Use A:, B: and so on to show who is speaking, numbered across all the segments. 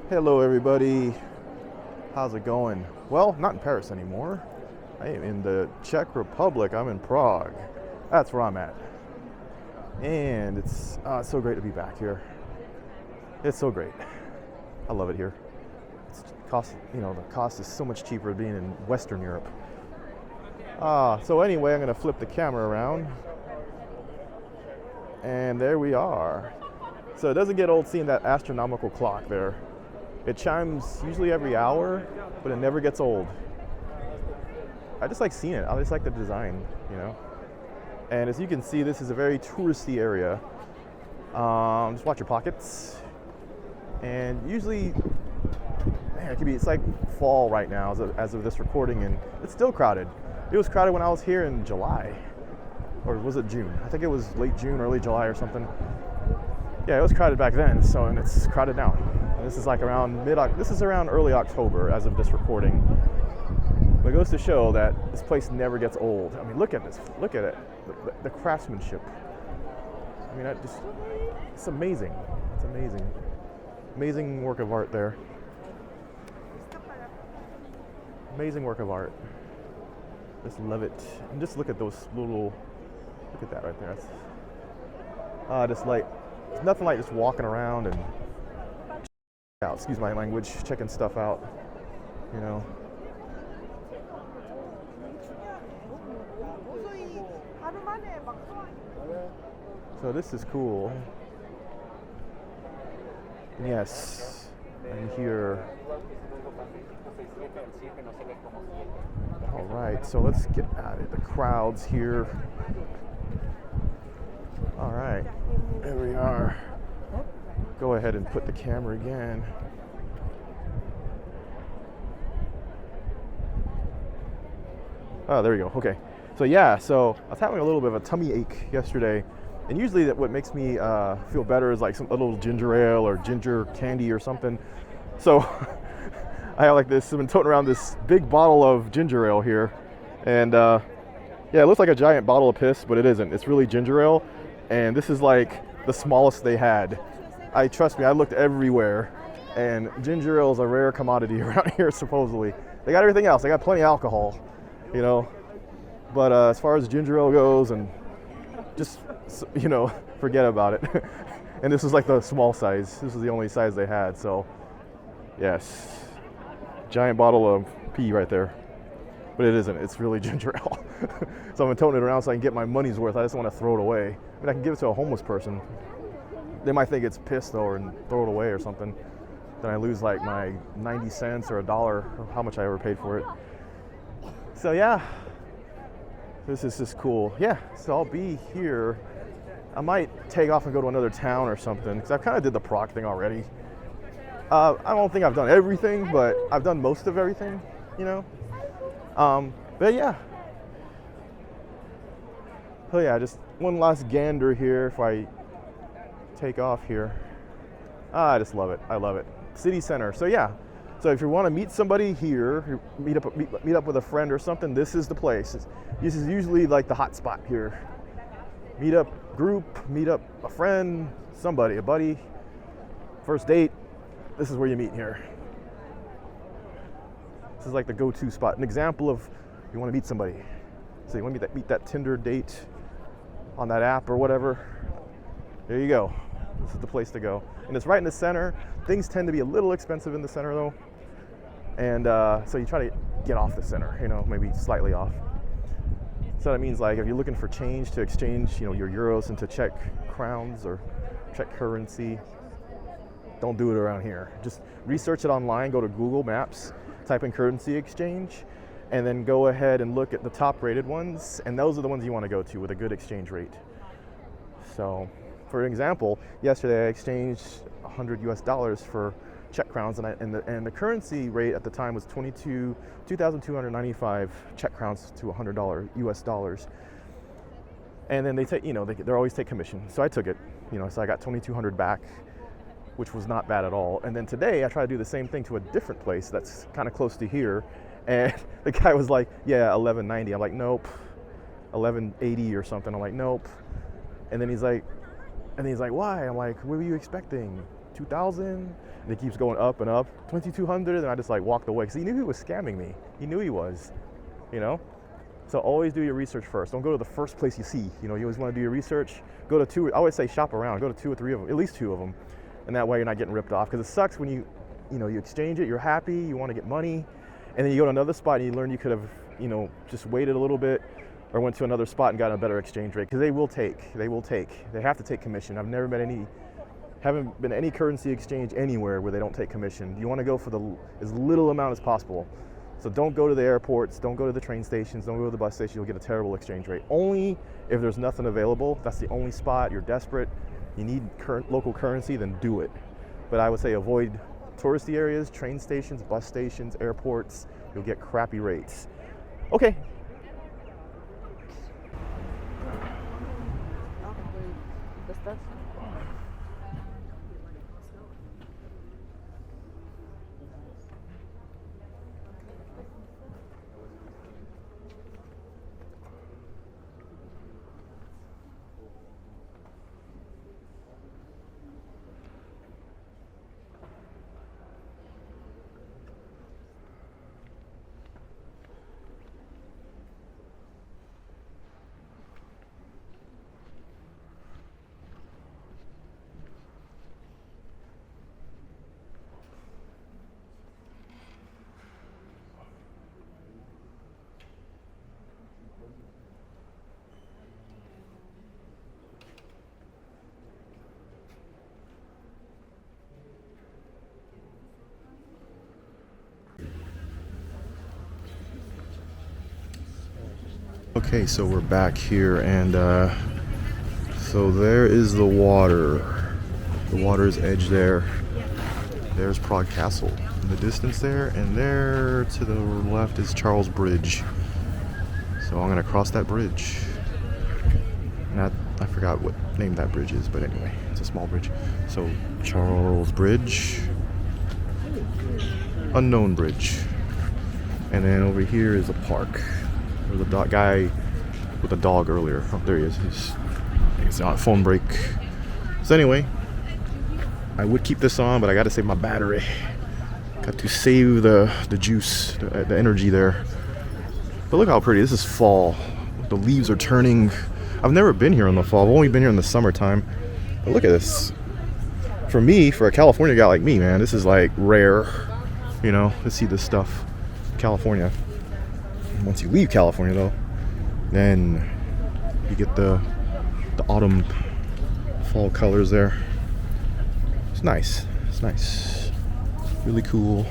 A: Hello everybody, how's it going? Well, not in Paris anymore. I am in the Czech Republic. I'm in Prague. That's where I'm at. And it's so great to be back here. It's so great. I love it here. The cost is so much cheaper being in Western Europe. So anyway, I'm gonna flip the camera around. And there we are. So it doesn't get old seeing that astronomical clock there. It chimes usually every hour, but it never gets old. I just like seeing it. I just like the design, And as you can see, this is a very touristy area. Just watch your pockets. And usually, it's like fall right now as of this recording, and it's still crowded. It was crowded when I was here in July, or was it June? I think it was late June, early July or something. Yeah, it was crowded back then, and it's crowded now. This is like around early October as of this recording. But it goes to show that this place never gets old. I mean, look at this. Look at it. The craftsmanship. I mean, it's amazing. It's amazing. Amazing work of art there. Amazing work of art. Just love it. And just look at look at that right there. It's nothing like just walking around and excuse my language, checking stuff out, So this is cool. Yes, and here. All right, so let's get at it. The crowds here. All right, there we are. Go ahead and put the camera again. Oh, there we go. Okay. So I was having a little bit of a tummy ache yesterday, and usually what makes me feel better is like a little ginger ale or ginger candy or something. So I have I've been toting around this big bottle of ginger ale here, and it looks like a giant bottle of piss, but it isn't. It's really ginger ale, and this is like the smallest they had. Trust me, I looked everywhere, and ginger ale is a rare commodity around here, supposedly. They got everything else. They got plenty of alcohol, But as far as ginger ale goes, and just, forget about it. And this is like the small size. This is the only size they had, so yes. Giant bottle of pee right there. But it isn't. It's really ginger ale. So I'm toting it around so I can get my money's worth. I just want to throw it away. I mean, I can give it to a homeless person. They might think it's piss though, and throw it away or something. Then I lose like my 90 cents or $1, or how much I ever paid for it. So yeah, this is just cool. Yeah, so I'll be here. I might take off and go to another town or something, because I kind of did the Prague thing already. I don't think I've done everything, but I've done most of everything, But yeah. So yeah, just one last gander here if I take off here. I just love it. I love it. City center. So yeah. So if you want to meet somebody here, meet up with a friend or something, this is the place. This is usually like the hot spot here. Meet up group, meet up a friend, somebody, a buddy, first date. This is where you meet here. This is like the go-to spot. An example of you want to meet somebody. So you want to meet that Tinder date on that app or whatever. There you go. This is the place to go. And it's right in the center. Things tend to be a little expensive in the center though. And so you try to get off the center, maybe slightly off. So that means like if you're looking for change to exchange, your euros into Czech crowns or Czech currency, don't do it around here. Just research it online, go to Google Maps, type in currency exchange, and then go ahead and look at the top rated ones, and those are the ones you want to go to with a good exchange rate. So for example, yesterday I exchanged $100 for Czech crowns, and the currency rate at the time was 2,295 Czech crowns to $100 US dollars. And then they take, they always take commission. So I took it, so I got 2,200 back, which was not bad at all. And then today I tried to do the same thing to a different place that's kind of close to here, and the guy was like, yeah, 11.90. I'm like, nope. 11.80 or something. I'm like, nope. And then he's like, why? I'm like, what were you expecting? 22,000, and it keeps going up and up, 2,200, and I just like walked away because he knew he was scamming me. He knew he was, you know? So always do your research first. Don't go to the first place you see. You know, you always want to do your research. Go to two, I always say shop around, go to 2 or 3 of them, at least 2 of them. And that way you're not getting ripped off, because it sucks when you exchange it, you're happy, you want to get money, and then you go to another spot and you learn you could have, just waited a little bit or went to another spot and got a better exchange rate, because they have to take commission. Haven't been any currency exchange anywhere where they don't take commission. You want to go for as little amount as possible. So don't go to the airports, don't go to the train stations, don't go to the bus station, you'll get a terrible exchange rate. Only if there's nothing available, that's the only spot, you're desperate, you need local currency, then do it. But I would say avoid touristy areas, train stations, bus stations, airports, you'll get crappy rates. Okay. Okay, so we're back here, and so there is the water. The water's edge there. There's Prague Castle in the distance there, and there to the left is Charles Bridge. So I'm gonna cross that bridge. And I forgot what name that bridge is, but anyway, it's a small bridge. So Charles Bridge, unknown bridge, and then over here is a park. There was a guy with a dog earlier. Oh, there he is. He's on a phone break. So anyway, I would keep this on, but I got to save my battery. Got to save the juice, the energy there. But look how pretty. This is fall. The leaves are turning. I've never been here in the fall. I've only been here in the summertime. But look at this. For me, for a California guy like me, man, this is like rare, to see this stuff in California. Once you leave California, though, then you get the autumn, fall colors there. It's nice. It's nice. Really cool.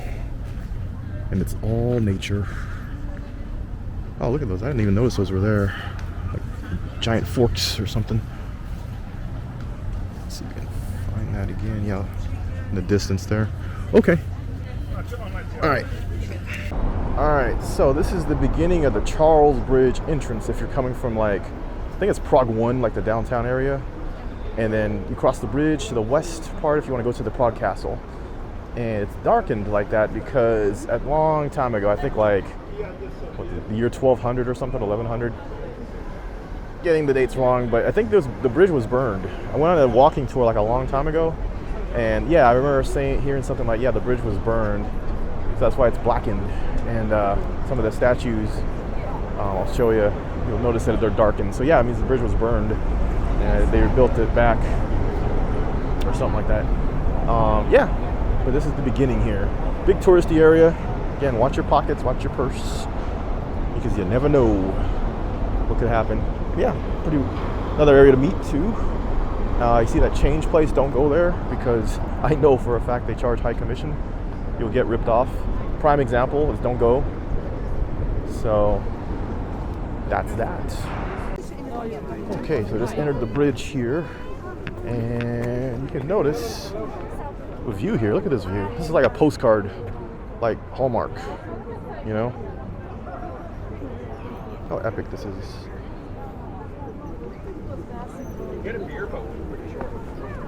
A: And it's all nature. Oh, look at those. I didn't even notice those were there. Like giant forks or something. Let's see if we can find that again. Yeah, in the distance there. Okay. All right, so this is the beginning of the Charles Bridge entrance if you're coming from I think it's Prague 1, like the downtown area. And then you cross the bridge to the west part if you want to go to the Prague Castle. And it's darkened like that because a long time ago, I think the year 1200 or something, 1100. Getting the dates wrong, but I think the bridge was burned. I went on a walking tour a long time ago. And yeah, I remember hearing something like, yeah, the bridge was burned. So that's why it's blackened. And some of the statues, I'll show you, you'll notice that they're darkened. So yeah, it means the bridge was burned and they built it back or something like that. Yeah, but this is the beginning here. Big touristy area. Again, watch your pockets, watch your purse, because you never know what could happen. Yeah, another area to meet too. You see that change place, don't go there, because I know for a fact they charge high commission. You'll get ripped off. Prime example is don't go. So that's that. Okay, so just entered the bridge here, and you can notice the view here. Look at this view. This is like a postcard, like Hallmark, How epic this is.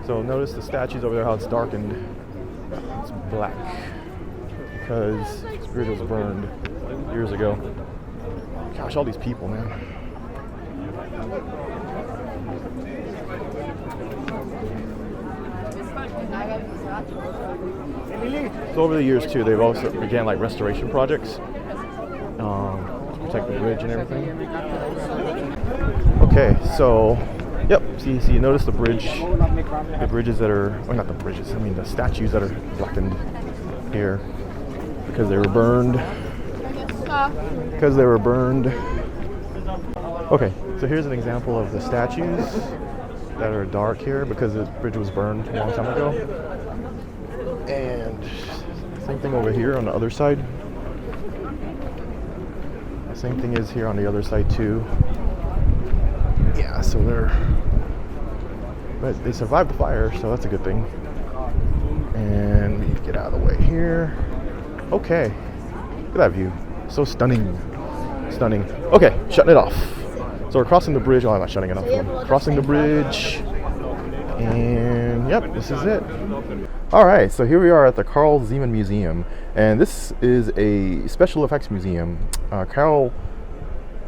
A: So notice the statues over there, how it's darkened. It's black because this bridge was burned years ago. Gosh, all these people, man. So over the years too, they've also began like restoration projects to protect the bridge and everything. Okay, so yep. See, you notice the bridges that are, or not the bridges. I mean the statues that are blackened here because they were burned. Okay, so here's an example of the statues that are dark here because the bridge was burned a long time ago. And same thing over here on the other side. Same thing is here on the other side too. Yeah, so but they survived the fire, so that's a good thing. And we need to get out of the way here. Okay, look at that view. So stunning. Okay, shutting it off. So we're crossing the bridge. Oh, I'm not shutting it off. Crossing the bridge. And yep, this is it. All right, so here we are at the Karl Zeman Museum. And this is a special effects museum. Karl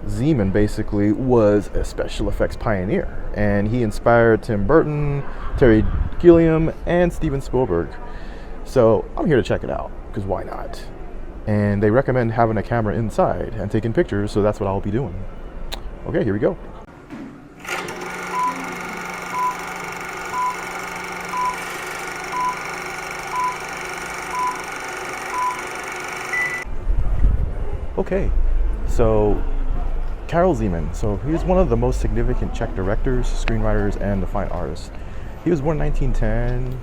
A: Zeman basically was a special effects pioneer. And he inspired Tim Burton, Terry Gilliam, and Steven Spielberg. So I'm here to check it out, because why not? And they recommend having a camera inside and taking pictures, so that's what I'll be doing. Okay, here we go. Okay, so Karl Zeman. So he's one of the most significant Czech directors, screenwriters, and fine artists. He was born in 1910,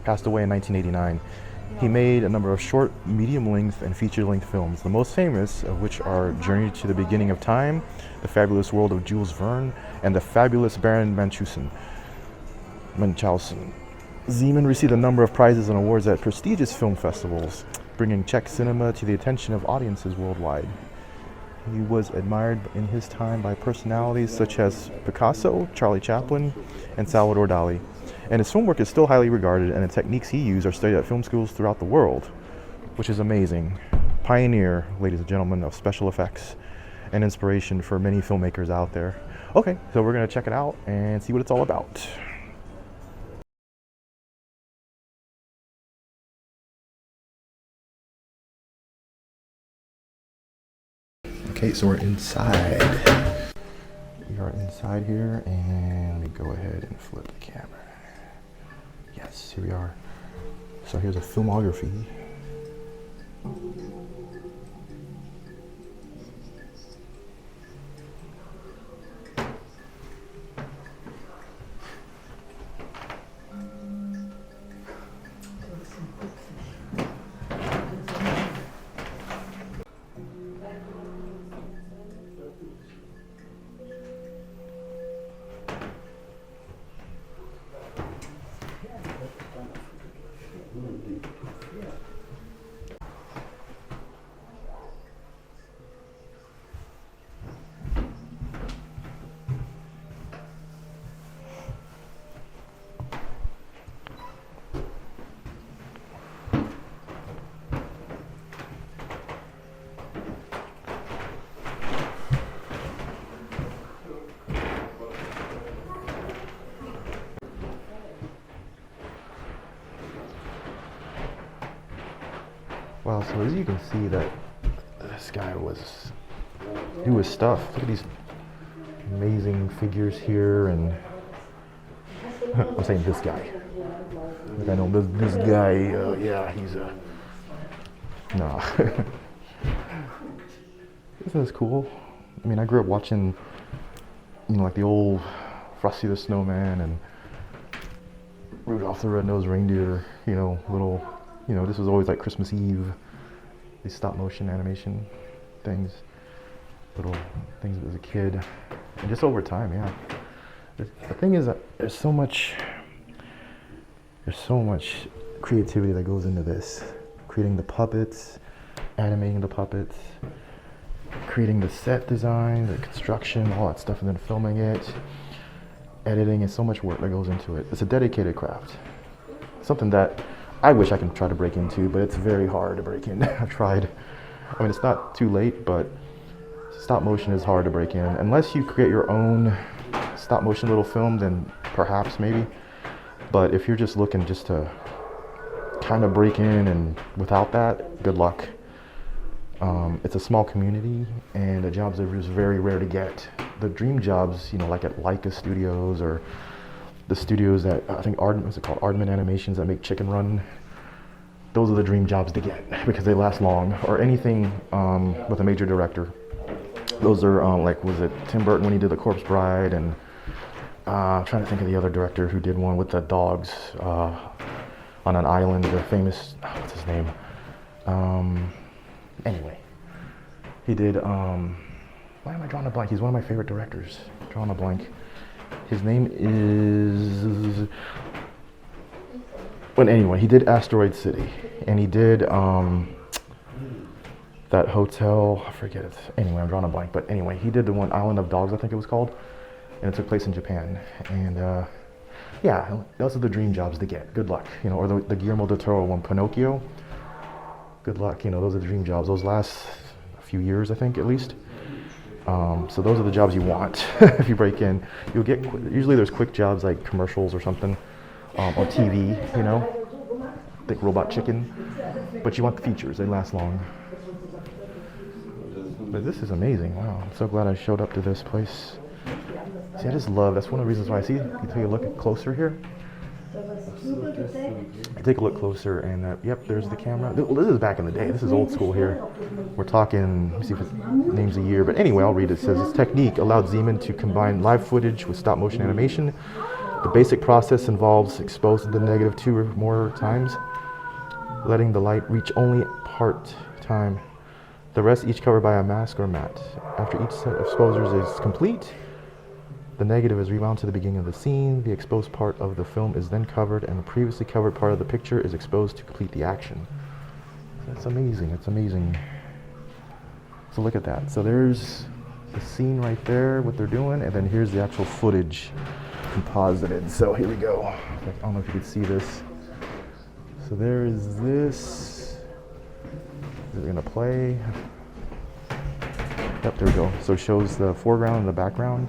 A: passed away in 1989. He made a number of short, medium-length, and feature-length films, the most famous of which are Journey to the Beginning of Time, The Fabulous World of Jules Verne, and The Fabulous Baron Munchausen. Zeman received a number of prizes and awards at prestigious film festivals, bringing Czech cinema to the attention of audiences worldwide. He was admired in his time by personalities such as Picasso, Charlie Chaplin, and Salvador Dali. And his film work is still highly regarded, and the techniques he used are studied at film schools throughout the world, which is amazing. Pioneer, ladies and gentlemen, of special effects and inspiration for many filmmakers out there. Okay, so we're going to check it out and see what it's all about. Okay, so we're inside. We are inside here, and we go ahead and flip the camera. Yes, here we are. So here's a filmography. Well, so as you can see that this guy was stuffed. Look at these amazing figures here, and I'm saying this guy. Like I know this guy, yeah, he's a, nah. Isn't this cool? I mean, I grew up watching, like the old Frosty the Snowman and Rudolph the Red-Nosed Reindeer, little, this was always like Christmas Eve, these stop motion animation things, little things as a kid, and just over time, yeah. The thing is that there's so much creativity that goes into this, creating the puppets, animating the puppets, creating the set design, the construction, all that stuff, and then filming it, editing, and so much work that goes into it. It's a dedicated craft, something that I wish I could try to break into, but it's very hard to break in. I've tried. I mean, it's not too late, but stop motion is hard to break in. Unless you create your own stop motion little film, then perhaps, maybe. But if you're just looking just to kind of break in and without that, good luck. It's a small community, and the jobs are just very rare to get. The dream jobs, you know, like at Leica Studios or the studios that I think what's it called, Aardman Animations that make Chicken Run. Those are the dream jobs to get because they last long. Or anything with a major director. Those are like, was it Tim Burton when he did The Corpse Bride, and I'm trying to think of the other director who did one with the dogs on an island, the famous, what's his name? Anyway, he did, why am I drawing a blank? He's one of my favorite directors. Drawing a blank. His name is, but anyway, he did Asteroid City, and he did that hotel, I forget it. Anyway, I'm drawing a blank, but anyway, he did the one, Island of Dogs, I think it was called, and it took place in Japan. And yeah, those are the dream jobs to get. Good luck, you know, or the Guillermo del Toro one, Pinocchio. Good luck, you know, those are the dream jobs. Those last a few years, I think, at least. So those are the jobs you want. If you break in, you'll get, usually there's quick jobs like commercials or something, or TV, you know, think Robot Chicken, but you want the features, they last long. But this is amazing. Wow, I'm so glad I showed up to this place. See, I just love, that's one of the reasons why I see, you take a look closer here. I take a look closer and yep, there's the camera. This is back in the day. This is old school here. We're talking, let me see if it names a year, but anyway, I'll read it. It says, this technique allowed Zeman to combine live footage with stop motion animation. The basic process involves exposing the negative 2 or more times, letting the light reach only part time. The rest each covered by a mask or mat. After each set of exposures is complete, the negative is rewound to the beginning of the scene. The exposed part of the film is then covered, and the previously covered part of the picture is exposed to complete the action. That's amazing. It's amazing. So look at that. So there's the scene right there, what they're doing, and then here's the actual footage composited. So here we go. I don't know if you can see this. So there is this. Is it gonna play? Yep, there we go. So it shows the foreground and the background.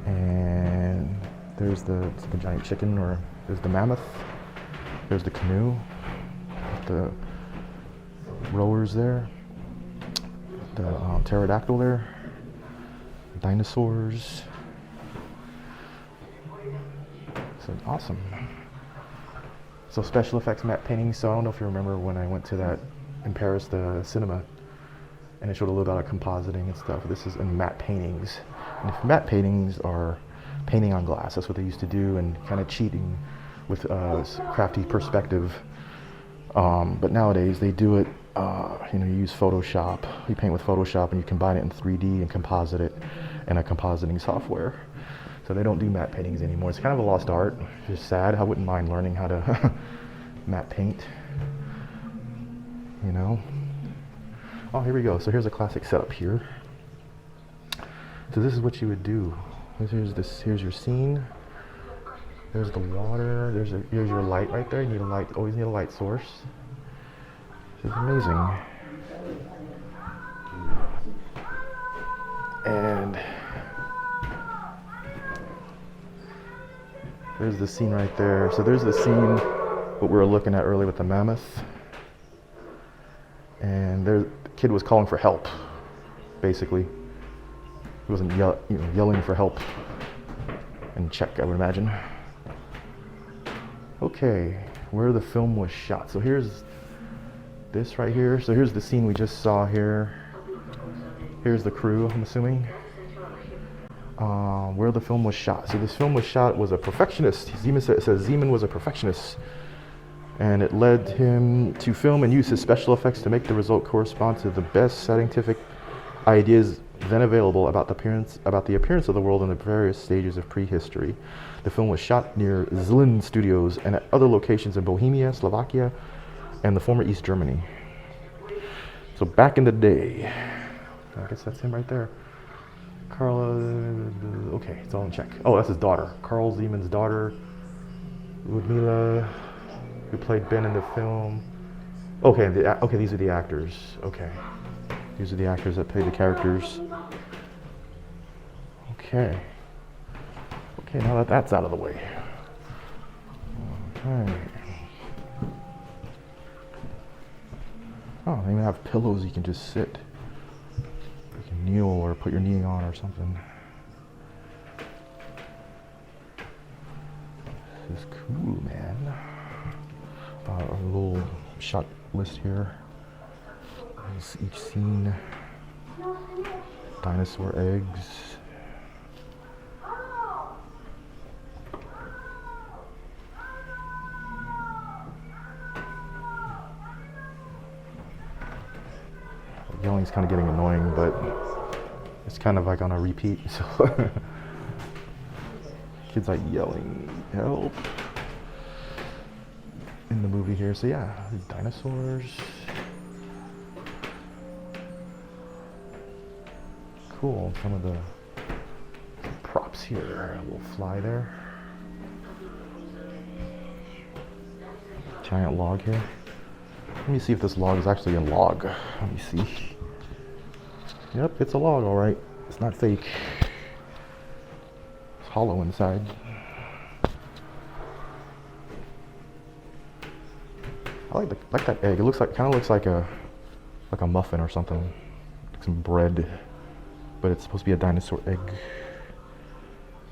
A: And there's it's like a giant chicken, or there's the mammoth. There's the canoe. The rowers there. The pterodactyl there. Dinosaurs. So awesome. So special effects matte paintings. So I don't know if you remember when I went to that in Paris, the cinema, and it showed a little bit of compositing and stuff. This is in matte paintings. And if matte paintings are painting on glass, that's what they used to do, and kind of cheating with crafty perspective. But nowadays they do it, you know, you use Photoshop. You paint with Photoshop and you combine it in 3D and composite it in a compositing software. So they don't do matte paintings anymore. It's kind of a lost art. It's just sad. I wouldn't mind learning how to matte paint, you know. Oh, here we go. So here's a classic setup here. So this is what you would do. Here's your scene. There's the water. Here's your light right there. You need a light. Always need a light source. This is amazing. And there's the scene right there. So there's the scene what we were looking at earlier with the mammoth. And there, the kid was calling for help, basically. He wasn't yelling for help in Czech, I would imagine. Okay, where the film was shot. So here's this right here. So here's the scene we just saw here. Here's the crew, I'm assuming. Where the film was shot. So this film was shot was a perfectionist. It says Zeman was a perfectionist, and it led him to film and use his special effects to make the result correspond to the best scientific ideas then available about the appearance of the world in the various stages of prehistory. The film was shot near Zlin Studios and at other locations in Bohemia, Slovakia, and the former East Germany. So back in the day, I guess that's him right there. Karl, okay, it's all in Czech. Oh, that's his daughter. Karl Zeman's daughter, Ludmila, who played Ben in the film. Okay, okay, these are the actors. Okay, these are the actors that played the characters. Okay. Okay, now that that's out of the way. Alright. Oh, they even have pillows you can just sit. You can kneel or put your knee on or something. This is cool, man. A little shot list here. Each scene. Dinosaur eggs. Yelling's kind of getting annoying, but it's kind of like on a repeat. So kids like yelling help in the movie here. So yeah, dinosaurs. Cool. Some of the props here. A little fly there. Giant log here. Let me see if this log is actually a log. Let me see. Yep, it's a log, all right. It's not fake. It's hollow inside. I like that egg. It looks like, kind of looks like a muffin or something, like some bread. But it's supposed to be a dinosaur egg.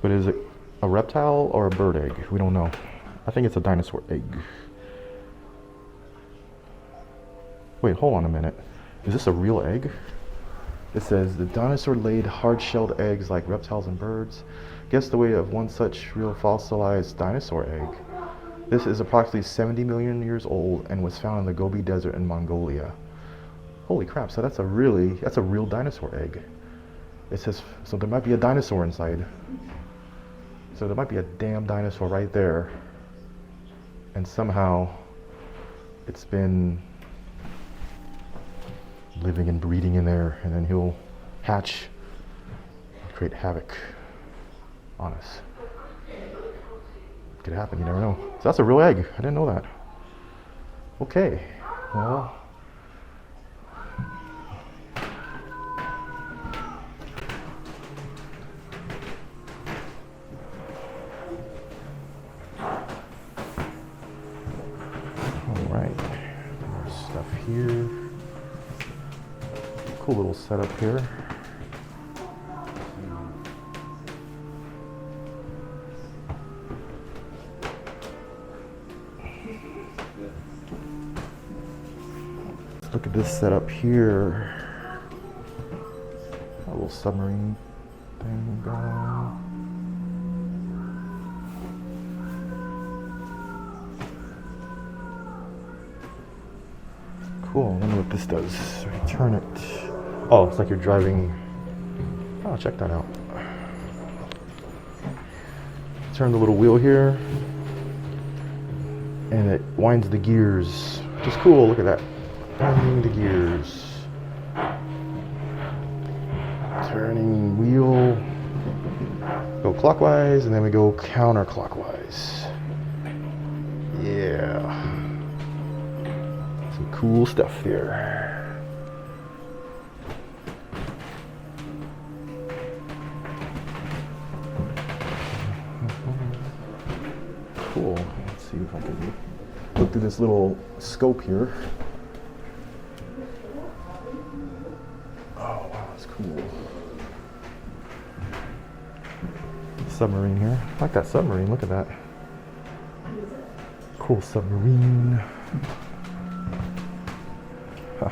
A: But is it a reptile or a bird egg? We don't know. I think it's a dinosaur egg. Wait, hold on a minute. Is this a real egg? It says the dinosaur laid hard-shelled eggs like reptiles and birds. Guess the weight of one such real fossilized dinosaur egg. This is approximately 70 million years old and was found in the Gobi Desert in Mongolia. Holy crap, so that's a real dinosaur egg. It says, so there might be a dinosaur inside. So there might be a damn dinosaur right there. And somehow it's been living and breeding in there, and then he'll hatch and create havoc on us. Could happen, you never know. So that's a real egg. I didn't know that. Okay, well. All right, more stuff here. Cool little setup here. Look at this setup here. A little submarine thing going on. Cool, I wonder what this does. So you turn it. Oh, it's like you're driving. Oh, check that out. Turn the little wheel here, and it winds the gears, which is cool. Look at that. Turning the gears. Turning wheel. Go clockwise, and then we go counterclockwise. Yeah. Some cool stuff there. Cool. Let's see if I can look through this little scope here. Oh, wow, that's cool. Submarine here. I like that submarine. Look at that. Cool submarine. Huh.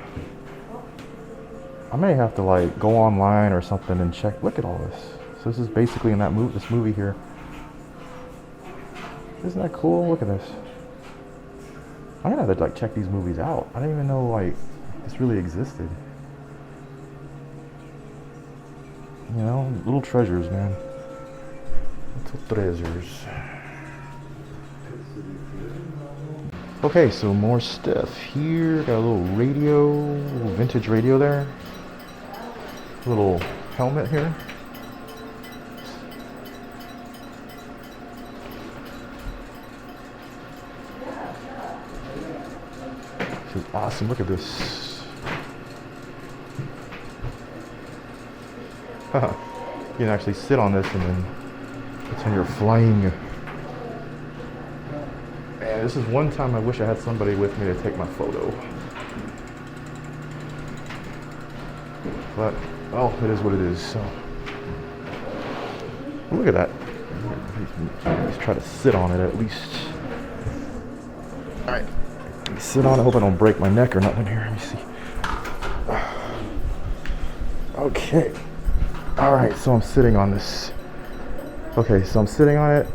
A: I may have to like go online or something and check. Look at all this. So this is basically in that this movie here. Isn't that cool? Look at this. I'm gonna have to like check these movies out. I didn't even know like this really existed. You know, little treasures, man. Little treasures. Okay, so more stuff here. Got a little radio, little vintage radio there. Little helmet here. This is awesome. Look at this. Haha. You can actually sit on this and then pretend you're flying. Man, this is one time I wish I had somebody with me to take my photo. But, oh, it is what it is, so. Look at that. Let's try to sit on it at least. All right, let me sit on it. Hope I don't break my neck or nothing here. Let me see. Okay. All right, so I'm sitting on this. Okay, so I'm sitting on it.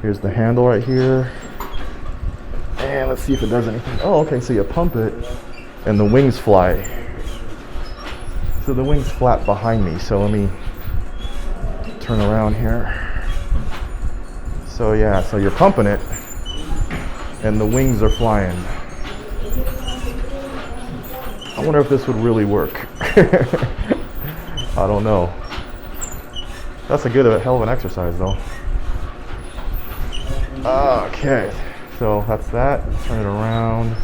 A: Here's the handle right here. And let's see if it does anything. Oh, okay, so you pump it and the wings fly. So the wings flap behind me. So let me turn around here. So yeah, so you're pumping it and the wings are flying. I wonder if this would really work. I don't know. That's a hell of an exercise though. Okay, so that's that. Turn it around.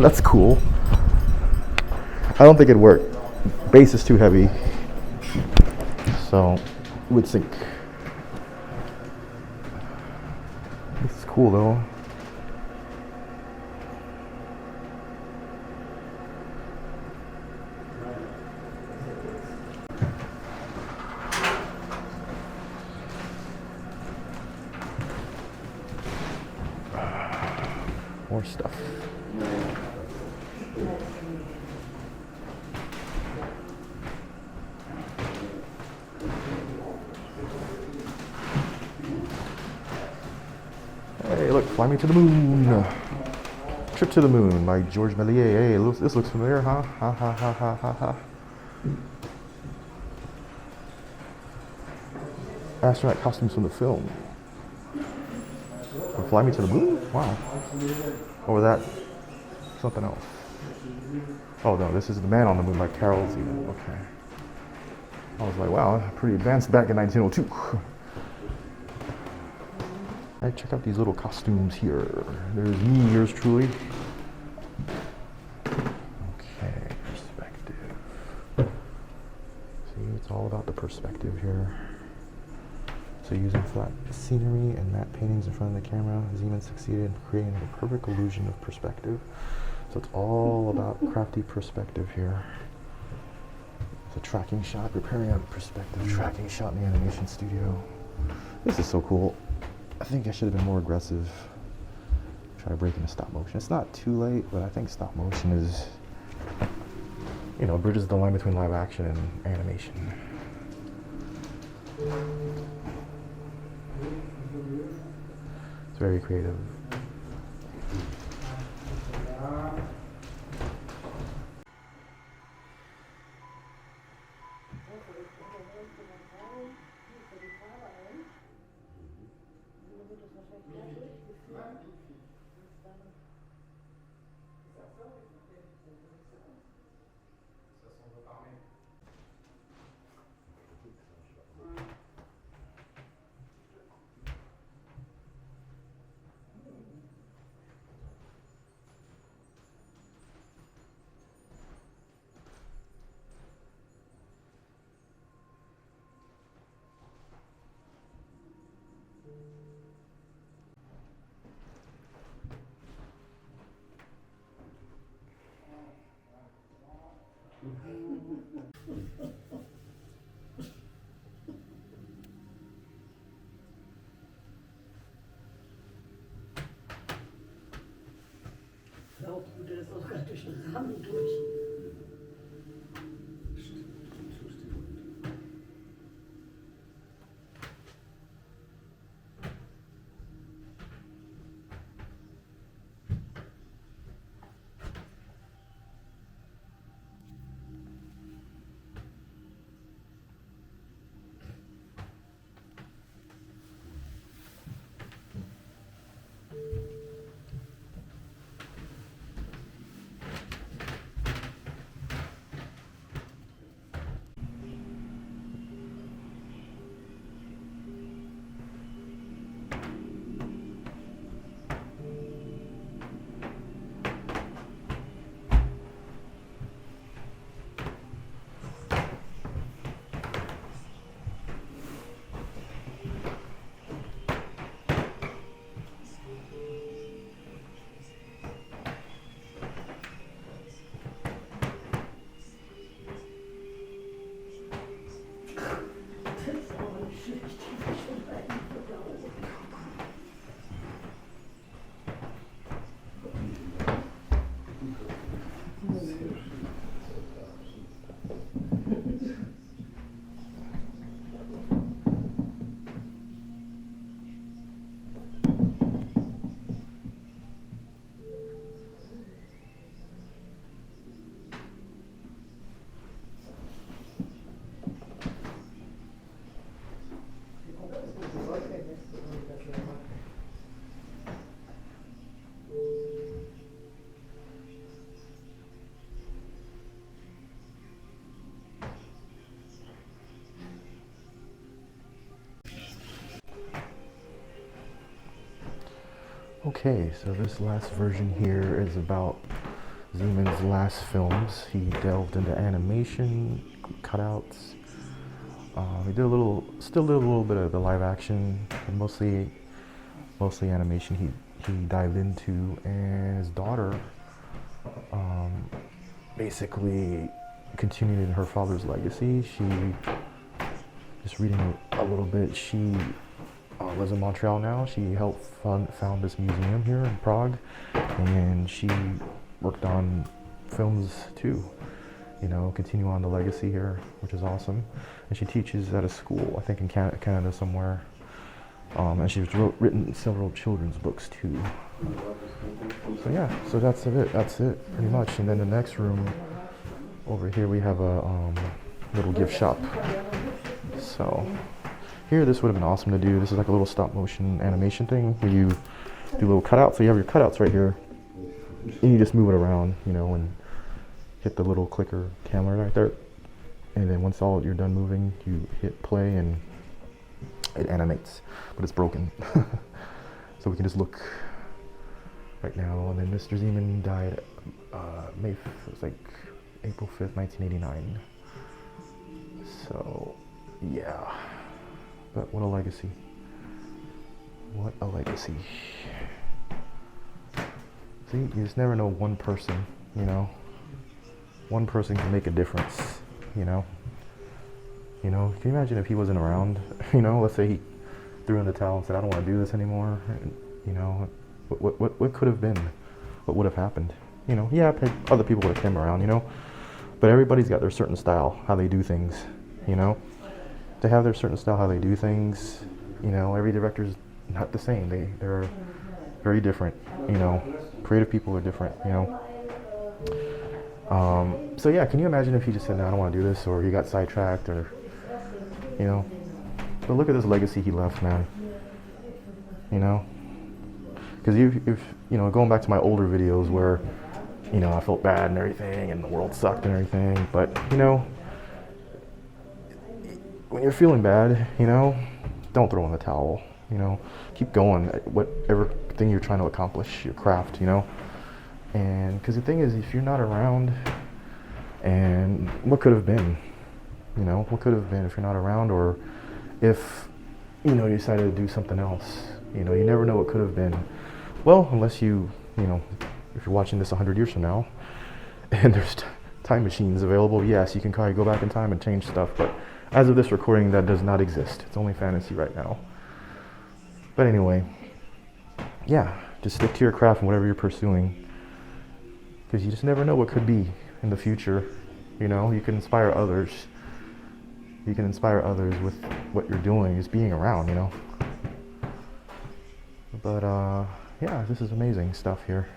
A: That's cool. I don't think it'd work. Base is too heavy. So, you would think. This is cool though. More stuff. Hey, look, Fly Me to the Moon. Trip to the Moon by George Méliès. Hey, this looks familiar, huh? Ha ha ha ha ha ha. Astronaut costumes from the film. Fly Me to the Moon? Wow. Or was that something else? Oh no, this is The Man on the Moon by Karel Zeman. Okay. I was like, wow, pretty advanced back in 1902. Alright, check out these little costumes here. There's me, yours truly. Okay, perspective. See, it's all about the perspective here. So using flat scenery and matte paintings in front of the camera, Zeman succeeded in creating a perfect illusion of perspective. So it's all about crafty perspective here. It's a tracking shot, preparing a perspective tracking shot in the animation studio. This is so cool. I think I should have been more aggressive. Try breaking the stop motion. It's not too late, but I think stop motion is, you know, bridges the line between live action and animation. It's very creative.
B: Das ist auch gerade durch den Rahmen durch.
A: Okay, so this last version here is about Zeman's last films. He delved into animation, cutouts. He did still did a little bit of the live action, but mostly animation. He dived into, and his daughter basically continued in her father's legacy. She, just reading a little bit, she lives in Montreal now. She helped found this museum here in Prague, and she worked on films too. You know, continue on the legacy here, which is awesome. And she teaches at a school, I think in Canada somewhere. And she's written several children's books too. So yeah, so that's it pretty much. And then the next room over here we have a little gift shop. So here, this would have been awesome to do. This is like a little stop motion animation thing where you do little cutouts. So you have your cutouts right here, and you just move it around, you know, and hit the little clicker camera right there. And then once you're done moving, you hit play and it animates, but it's broken. So we can just look right now. And then Mr. Zeman died it was like April 5th, 1989. So yeah, but what a legacy. What a legacy. See, you just never know one person, you know. One person can make a difference, you know. You know, can you imagine if he wasn't around? You know, let's say he threw in the towel and said, "I don't want to do this anymore." And, you know, what could have been? What would have happened? You know, yeah, other people would have came around, you know. But everybody's got their certain style, how they do things, you know. They have their certain style, how they do things. You know, every director's not the same. They're very different, you know. Creative people are different, you know. So yeah, can you imagine if he just said, "No, I don't want to do this," or he got sidetracked, or, you know. But look at this legacy he left, man. You know, because if you know, going back to my older videos where, you know, I felt bad and everything, and the world sucked and everything, but you know, when you're feeling bad, you know, don't throw in the towel. You know, keep going at whatever thing you're trying to accomplish, your craft, you know. And because the thing is, if you're not around, and what could have been, you know, what could have been if you're not around, or if, you know, you decided to do something else, you know, you never know what could have been. Well, unless you know, if you're watching this 100 years from now, and there's time machines available, yes, you can probably go back in time and change stuff, but as of this recording, that does not exist. It's only fantasy right now. But anyway, yeah, just stick to your craft and whatever you're pursuing, because you just never know what could be in the future. You know, you can inspire others. You can inspire others with what you're doing, just being around, you know. But yeah, this is amazing stuff here.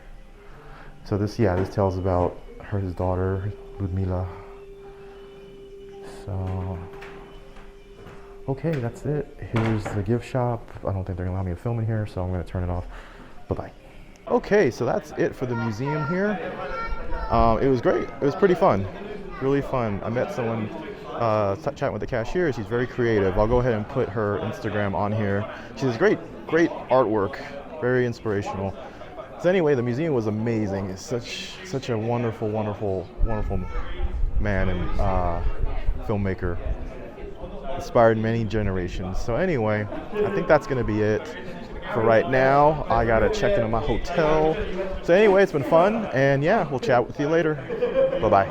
A: So this tells about his daughter, Ludmila. So, okay, that's it. Here's the gift shop. I don't think they're gonna allow me to film in here, so I'm gonna turn it off. Bye-bye. Okay, so that's it for the museum here. It was great. It was pretty fun. Really fun. I met someone chatting with the cashier. She's very creative. I'll go ahead and put her Instagram on here. She has great artwork. Very inspirational. So anyway, the museum was amazing. It's such a wonderful man and filmmaker. Inspired many generations. So anyway, I think that's gonna be it for right now. I gotta check into my hotel. So anyway, it's been fun, and yeah, we'll chat with you later. Bye-bye.